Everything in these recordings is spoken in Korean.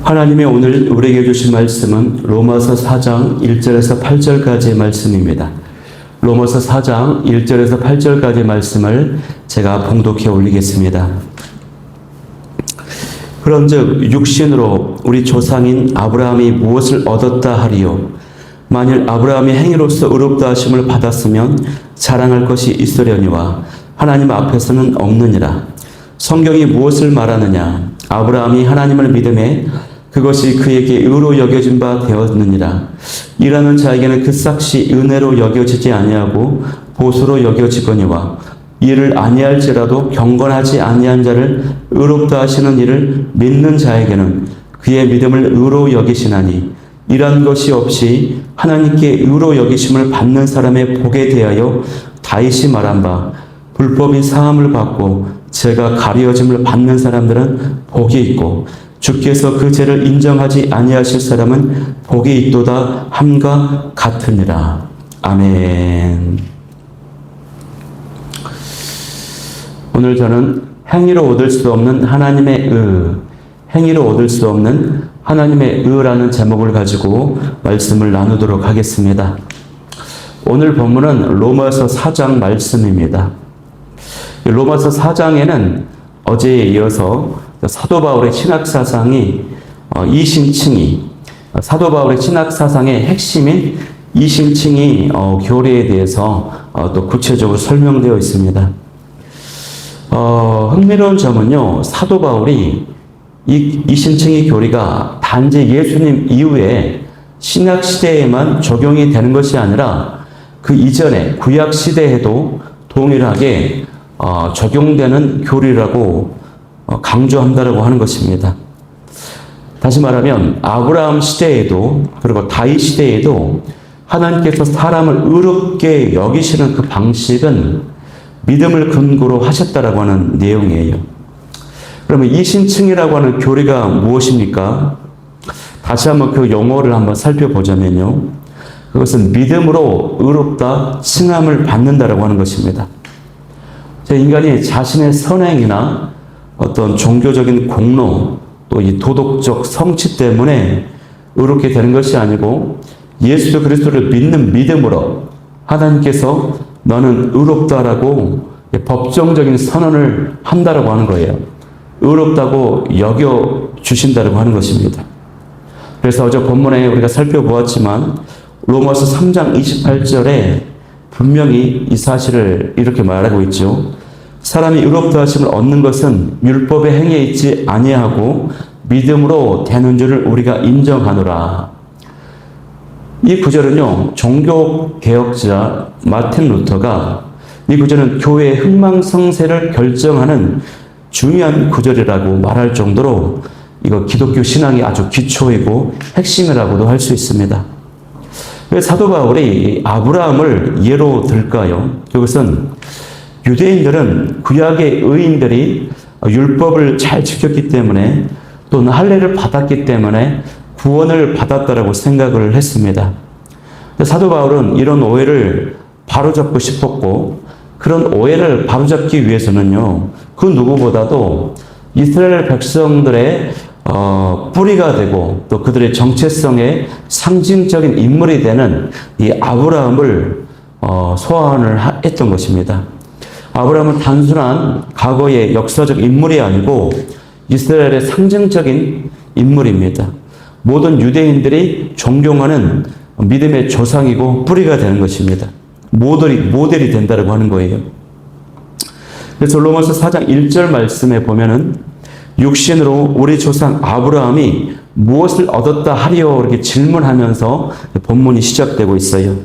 하나님의 오늘 우리에게 주신 말씀은 로마서 4장 1절에서 8절까지의 말씀입니다. 로마서 4장 1절에서 8절까지의 말씀을 제가 봉독해 올리겠습니다. 그런즉 육신으로 우리 조상인 아브라함이 무엇을 얻었다 하리요? 만일 아브라함이 행위로서 의롭다 하심을 받았으면 자랑할 것이 있으려니와 하나님 앞에서는 없느니라. 성경이 무엇을 말하느냐? 아브라함이 하나님을 믿음에 그것이 그에게 의로 여겨진 바 되었느니라. 일하는 자에게는 그 삭시 은혜로 여겨지지 아니하고 보수로 여겨지거니와 이를 아니할지라도 경건하지 아니한 자를 의롭다 하시는 이를 믿는 자에게는 그의 믿음을 의로 여기시나니 이런 것이 없이 하나님께 의로 여기심을 받는 사람의 복에 대하여 다윗이 말한 바 불법이 사함을 받고 죄가 가려짐을 받는 사람들은 복이 있고 주께서 그 죄를 인정하지 아니하실 사람은 복이 있도다 함과 같으니라. 아멘. 오늘 저는 행위로 얻을 수 없는 하나님의 행위로 얻을 수 없는 하나님의 의라는 제목을 가지고 말씀을 나누도록 하겠습니다. 오늘 본문은 로마서 4장 말씀입니다. 로마서 4장에는 어제에 이어서 사도 바울의 신학사상이 이신칭의, 사도 바울의 신학사상의 핵심인 이신칭의 교리에 대해서 또 구체적으로 설명되어 있습니다. 흥미로운 점은요, 사도 바울이 이신칭의 교리가 단지 예수님 이후에 신약시대에만 적용이 되는 것이 아니라 그 이전에 구약시대에도 동일하게 적용되는 교리라고 강조한다라고 하는 것입니다. 다시 말하면 아브라함 시대에도 그리고 다윗 시대에도 하나님께서 사람을 의롭게 여기시는 그 방식은 믿음을 근거로 하셨다라고 하는 내용이에요. 그러면 이신칭이라고 하는 교리가 무엇입니까? 다시 한번 그 용어를 한번 살펴보자면요. 그것은 믿음으로 의롭다 칭함을 받는다라고 하는 것입니다. 인간이 자신의 선행이나 어떤 종교적인 공로 또 이 도덕적 성취 때문에 의롭게 되는 것이 아니고 예수 그리스도를 믿는 믿음으로 하나님께서 너는 의롭다라고 법정적인 선언을 한다라고 하는 거예요. 의롭다고 여겨 주신다라고 하는 것입니다. 그래서 어제 본문에 우리가 살펴보았지만 로마서 3장 28절에 분명히 이 사실을 이렇게 말하고 있죠. 사람이 의롭다 하심을 얻는 것은 율법의 행위에 있지 아니하고 믿음으로 되는 줄을 우리가 인정하노라. 이 구절은요, 종교개혁자 마틴 루터가 이 구절은 교회의 흥망성쇠를 결정하는 중요한 구절이라고 말할 정도로 이거 기독교 신앙이 아주 기초이고 핵심이라고도 할 수 있습니다. 왜 사도 바울이 아브라함을 예로 들까요? 그것은 유대인들은 구약의 의인들이 율법을 잘 지켰기 때문에 또는 할례를 받았기 때문에 구원을 받았다라고 생각을 했습니다. 사도 바울은 이런 오해를 바로잡고 싶었고 그런 오해를 바로잡기 위해서는요, 그 누구보다도 이스라엘 백성들의 뿌리가 되고 또 그들의 정체성의 상징적인 인물이 되는 이 아브라함을 소환을 했던 것입니다. 아브라함은 단순한 과거의 역사적 인물이 아니고 이스라엘의 상징적인 인물입니다. 모든 유대인들이 존경하는 믿음의 조상이고 뿌리가 되는 것입니다. 모델이 된다고 하는 거예요. 그래서 로마서 4장 1절 말씀에 보면은 육신으로 우리 조상 아브라함이 무엇을 얻었다 하리요? 이렇게 질문하면서 본문이 시작되고 있어요.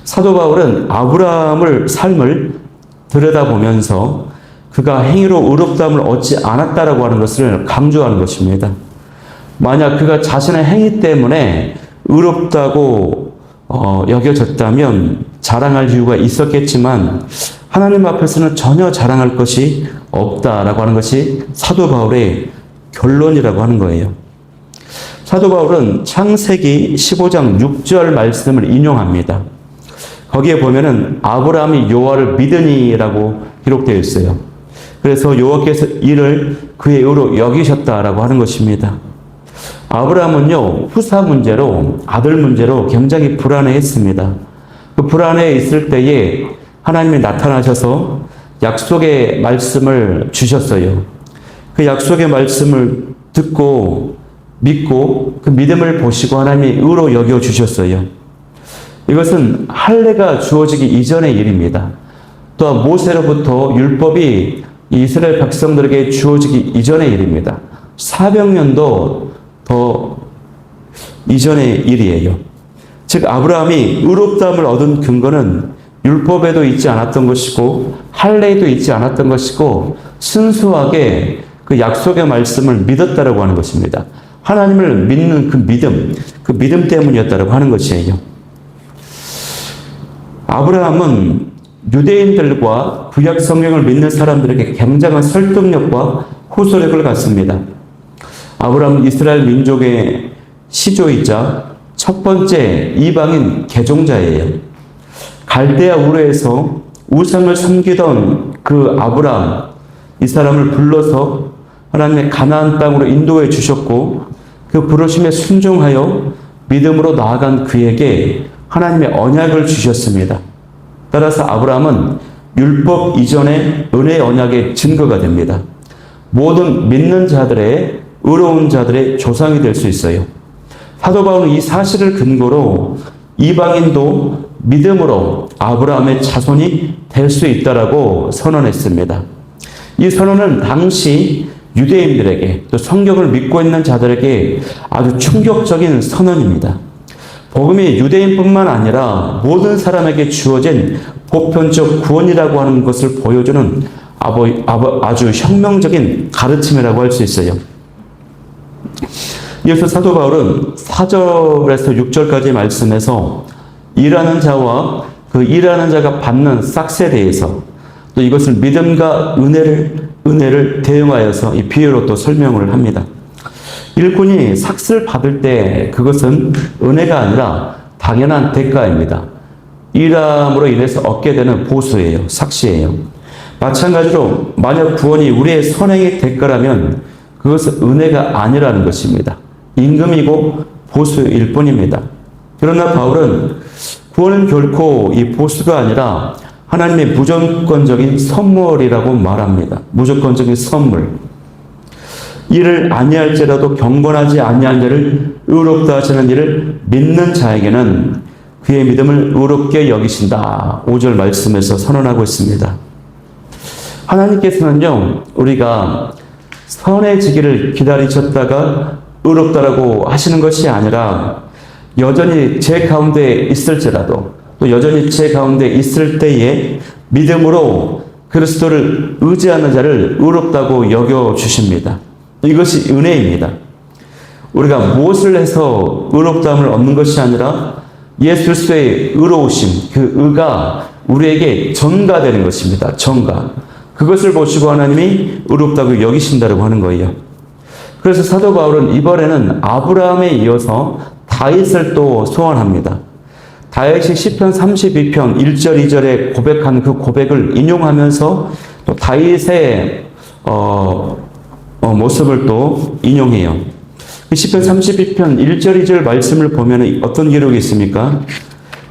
사도 바울은 아브라함을 삶을 들여다보면서 그가 행위로 의롭다함을 얻지 않았다라고 하는 것을 강조하는 것입니다. 만약 그가 자신의 행위 때문에 의롭다고 여겨졌다면 자랑할 이유가 있었겠지만 하나님 앞에서는 전혀 자랑할 것이 없다라고 하는 것이 사도 바울의 결론이라고 하는 거예요. 사도 바울은 창세기 15장 6절 말씀을 인용합니다. 거기에 보면은 아브라함이 여호와를 믿으니라고 기록되어 있어요. 그래서 여호와께서 이를 그의 의로 여기셨다라고 하는 것입니다. 아브라함은요, 후사 문제로, 아들 문제로 굉장히 불안해했습니다. 그 불안해 있을 때에 하나님이 나타나셔서 약속의 말씀을 주셨어요. 그 약속의 말씀을 듣고 믿고 그 믿음을 보시고 하나님이 의로 여겨 주셨어요. 이것은 할례가 주어지기 이전의 일입니다. 또한 모세로부터 율법이 이스라엘 백성들에게 주어지기 이전의 일입니다. 400년도 더 이전의 일이에요. 즉 아브라함이 의롭다함을 얻은 근거는 율법에도 있지 않았던 것이고 할례에도 있지 않았던 것이고 순수하게 그 약속의 말씀을 믿었다라고 하는 것입니다. 하나님을 믿는 그 믿음 때문이었다라고 하는 것이에요. 아브라함은 유대인들과 구약 성경을 믿는 사람들에게 굉장한 설득력과 호소력을 갖습니다. 아브라함은 이스라엘 민족의 시조이자 첫 번째 이방인 개종자예요. 갈대아 우르에서 우상을 섬기던 그 아브라함, 이 사람을 불러서 하나님의 가나안 땅으로 인도해 주셨고 그 부르심에 순종하여 믿음으로 나아간 그에게 하나님의 언약을 주셨습니다. 따라서 아브라함은 율법 이전의 은혜의 언약의 증거가 됩니다. 모든 믿는 자들의 의로운 자들의 조상이 될 수 있어요. 사도 바울은 이 사실을 근거로 이방인도 믿음으로 아브라함의 자손이 될 수 있다라고 선언했습니다. 이 선언은 당시 유대인들에게 또 성경을 믿고 있는 자들에게 아주 충격적인 선언입니다. 복음이 유대인뿐만 아니라 모든 사람에게 주어진 보편적 구원이라고 하는 것을 보여주는 아주 혁명적인 가르침이라고 할 수 있어요. 이어서 사도 바울은 4절에서 6절까지 말씀에서 일하는 자와 그 일하는 자가 받는 싹스에 대해서 또 이것을 믿음과 은혜를 대응하여서 이 비유로 또 설명을 합니다. 일꾼이 삭스를 받을 때 그것은 은혜가 아니라 당연한 대가입니다. 일함으로 인해서 얻게 되는 보수예요. 삭시예요. 마찬가지로 만약 구원이 우리의 선행의 대가라면 그것은 은혜가 아니라는 것입니다. 임금이고 보수일 뿐입니다. 그러나 바울은 구원은 결코 이 보수가 아니라 하나님의 무조건적인 선물이라고 말합니다. 무조건적인 선물. 이를 아니할지라도 경건하지 아니한 자를 의롭다 하시는 이를 믿는 자에게는 그의 믿음을 의롭게 여기신다. 5절 말씀에서 선언하고 있습니다. 하나님께서는요, 우리가 선해지기를 기다리셨다가 의롭다라고 하시는 것이 아니라 여전히 제 가운데 있을지라도 또 여전히 제 가운데 있을 때에 믿음으로 그리스도를 의지하는 자를 의롭다고 여겨주십니다. 이것이 은혜입니다. 우리가 무엇을 해서 의롭다함을 얻는 것이 아니라 예수 그리스도의 의로우심, 그 의가 우리에게 전가되는 것입니다. 전가. 그것을 보시고 하나님이 의롭다고 여기신다고 하는 거예요. 그래서 사도 바울은 이번에는 아브라함에 이어서 다윗을 또 소환합니다. 다윗이 시편 32편 1절 2절에 고백한 그 고백을 인용하면서 또 다윗의 모습을 또 인용해요. 시편 32편 1절 2절 말씀을 보면 어떤 기록이 있습니까?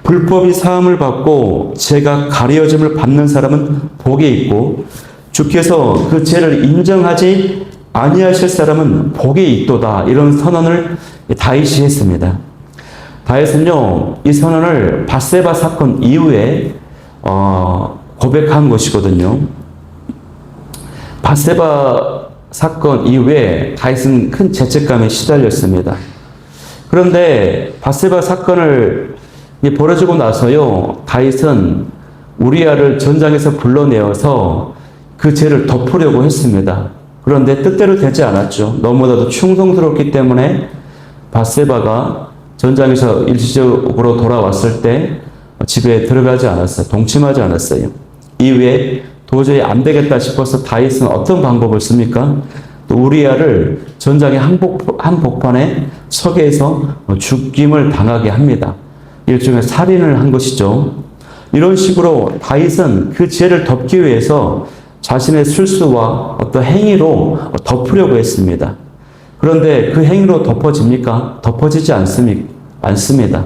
불법이 사함을 받고 죄가 가려짐을 받는 사람은 복이 있고 주께서 그 죄를 인정하지 아니하실 사람은 복이 있도다. 이런 선언을 다윗이 했습니다. 다윗은요, 이 선언을 밧세바 사건 이후에 고백한 것이거든요. 밧세바 사건 이후에 다윗은 큰 죄책감에 시달렸습니다. 그런데 밧세바 사건을 벌어지고 나서요, 다윗은 우리아를 전장에서 불러내어서 그 죄를 덮으려고 했습니다. 그런데 뜻대로 되지 않았죠. 너무나도 충성스럽기 때문에 밧세바가 전장에서 일시적으로 돌아왔을 때 집에 들어가지 않았어요. 동침하지 않았어요. 이후에 도저히 안 되겠다 싶어서 다윗은 어떤 방법을 씁니까? 또 우리아를 전장의 한복판에 서게 해서 죽임을 당하게 합니다. 일종의 살인을 한 것이죠. 이런 식으로 다윗은 그 죄를 덮기 위해서 자신의 술수와 어떤 행위로 덮으려고 했습니다. 그런데 그 행위로 덮어집니까? 덮어지지 않습니다.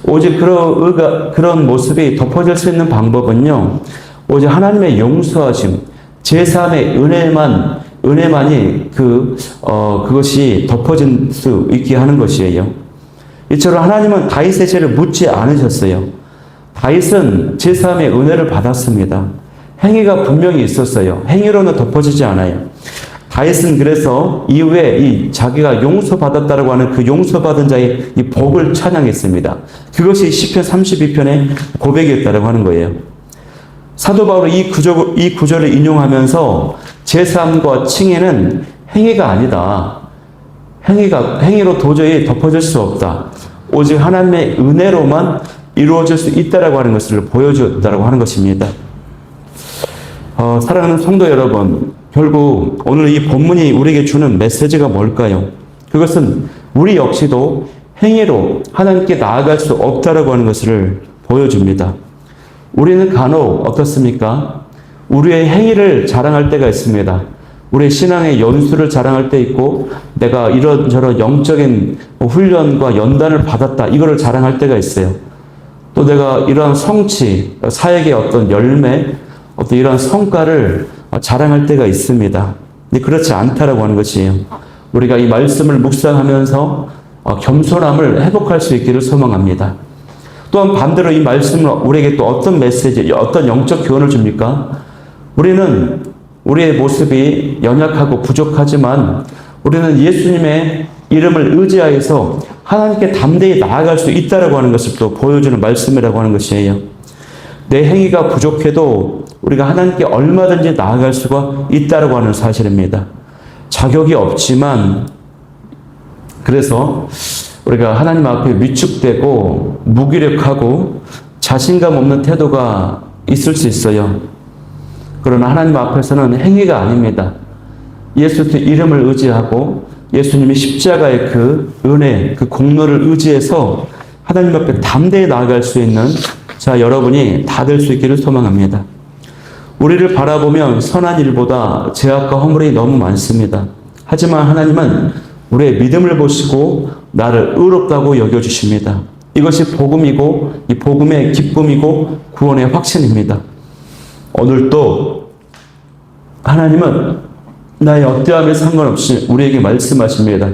오직 그런 모습이 덮어질 수 있는 방법은요, 오직 하나님의 용서하심, 제3의 은혜만이 그것이 덮어질 수 있게 하는 것이에요. 이처럼 하나님은 다윗의 죄를 묻지 않으셨어요. 다윗은 제3의 은혜를 받았습니다. 행위가 분명히 있었어요. 행위로는 덮어지지 않아요. 다윗은 그래서 이후에 자기가 용서받았다라고 하는 그 용서받은 자의 이 복을 찬양했습니다. 그것이 시편 32편의 고백이었다라고 하는 거예요. 사도 바울은 이 구절을 인용하면서 제3과 칭의는 행위가 아니다. 행위로 도저히 덮어질 수 없다. 오직 하나님의 은혜로만 이루어질 수 있다라고 하는 것을 보여주었다라고 하는 것입니다. 사랑하는 성도 여러분, 결국 오늘 이 본문이 우리에게 주는 메시지가 뭘까요? 그것은 우리 역시도 행위로 하나님께 나아갈 수 없다라고 하는 것을 보여줍니다. 우리는 간혹 어떻습니까? 우리의 행위를 자랑할 때가 있습니다. 우리의 신앙의 연수를 자랑할 때 있고, 내가 이런저런 영적인 훈련과 연단을 받았다, 이거를 자랑할 때가 있어요. 또 내가 이러한 성취, 사역의 어떤 열매, 어떤 이러한 성과를 자랑할 때가 있습니다. 근데 그렇지 않다라고 하는 것이에요. 우리가 이 말씀을 묵상하면서 겸손함을 회복할 수 있기를 소망합니다. 또한 반대로 이 말씀은 우리에게 또 어떤 메시지, 어떤 영적 교훈을 줍니까? 우리는 우리의 모습이 연약하고 부족하지만 우리는 예수님의 이름을 의지하여서 하나님께 담대히 나아갈 수 있다라고 하는 것을 또 보여주는 말씀이라고 하는 것이에요. 내 행위가 부족해도 우리가 하나님께 얼마든지 나아갈 수가 있다라고 하는 사실입니다. 자격이 없지만, 그래서 우리가 하나님 앞에 위축되고 무기력하고 자신감 없는 태도가 있을 수 있어요. 그러나 하나님 앞에서는 행위가 아닙니다. 예수의 이름을 의지하고 예수님의 십자가의 그 은혜, 그 공로를 의지해서 하나님 앞에 담대히 나아갈 수 있는 여러분이 다 될 수 있기를 소망합니다. 우리를 바라보면 선한 일보다 죄악과 허물이 너무 많습니다. 하지만 하나님은 우리의 믿음을 보시고 나를 의롭다고 여겨주십니다. 이것이 복음이고, 이 복음의 기쁨이고 구원의 확신입니다. 오늘도 하나님은 나의 어떠함에 상관없이 우리에게 말씀하십니다.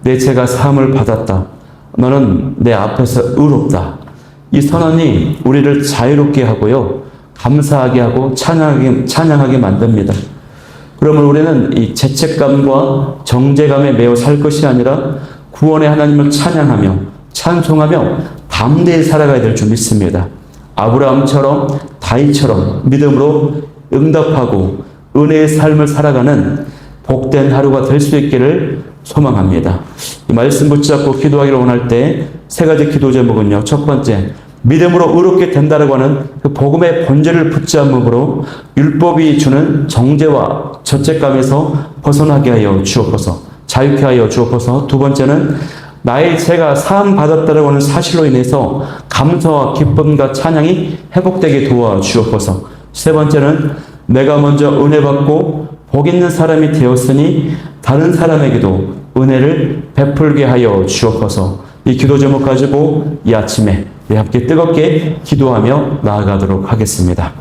내 죄가 사함을 받았다. 너는 내 앞에서 의롭다. 이 선언이 우리를 자유롭게 하고요, 감사하게 하고 찬양하게 만듭니다. 그러면 우리는 이 죄책감과 정죄감에 매여 살 것이 아니라 구원의 하나님을 찬양하며 찬송하며 담대히 살아가야 될 줄 믿습니다. 아브라함처럼 다윗처럼 믿음으로 응답하고 은혜의 삶을 살아가는 복된 하루가 될 수 있기를 소망합니다. 이 말씀 붙잡고 기도하기를 원할 때 세 가지 기도 제목은요. 첫 번째, 믿음으로 의롭게 된다라고 하는 그 복음의 본질을 붙잡음으로 율법이 주는 정죄와 죄책감에서 벗어나게 하여 주옵소서, 자유케 하여 주옵소서. 두 번째는 나의 죄가 사함 받았다라고 하는 사실로 인해서 감사와 기쁨과 찬양이 회복되게 도와 주옵소서. 세 번째는 내가 먼저 은혜 받고 복 있는 사람이 되었으니 다른 사람에게도 은혜를 베풀게 하여 주옵소서. 이 기도 제목 가지고 이 아침에 함께 뜨겁게 기도하며 나아가도록 하겠습니다.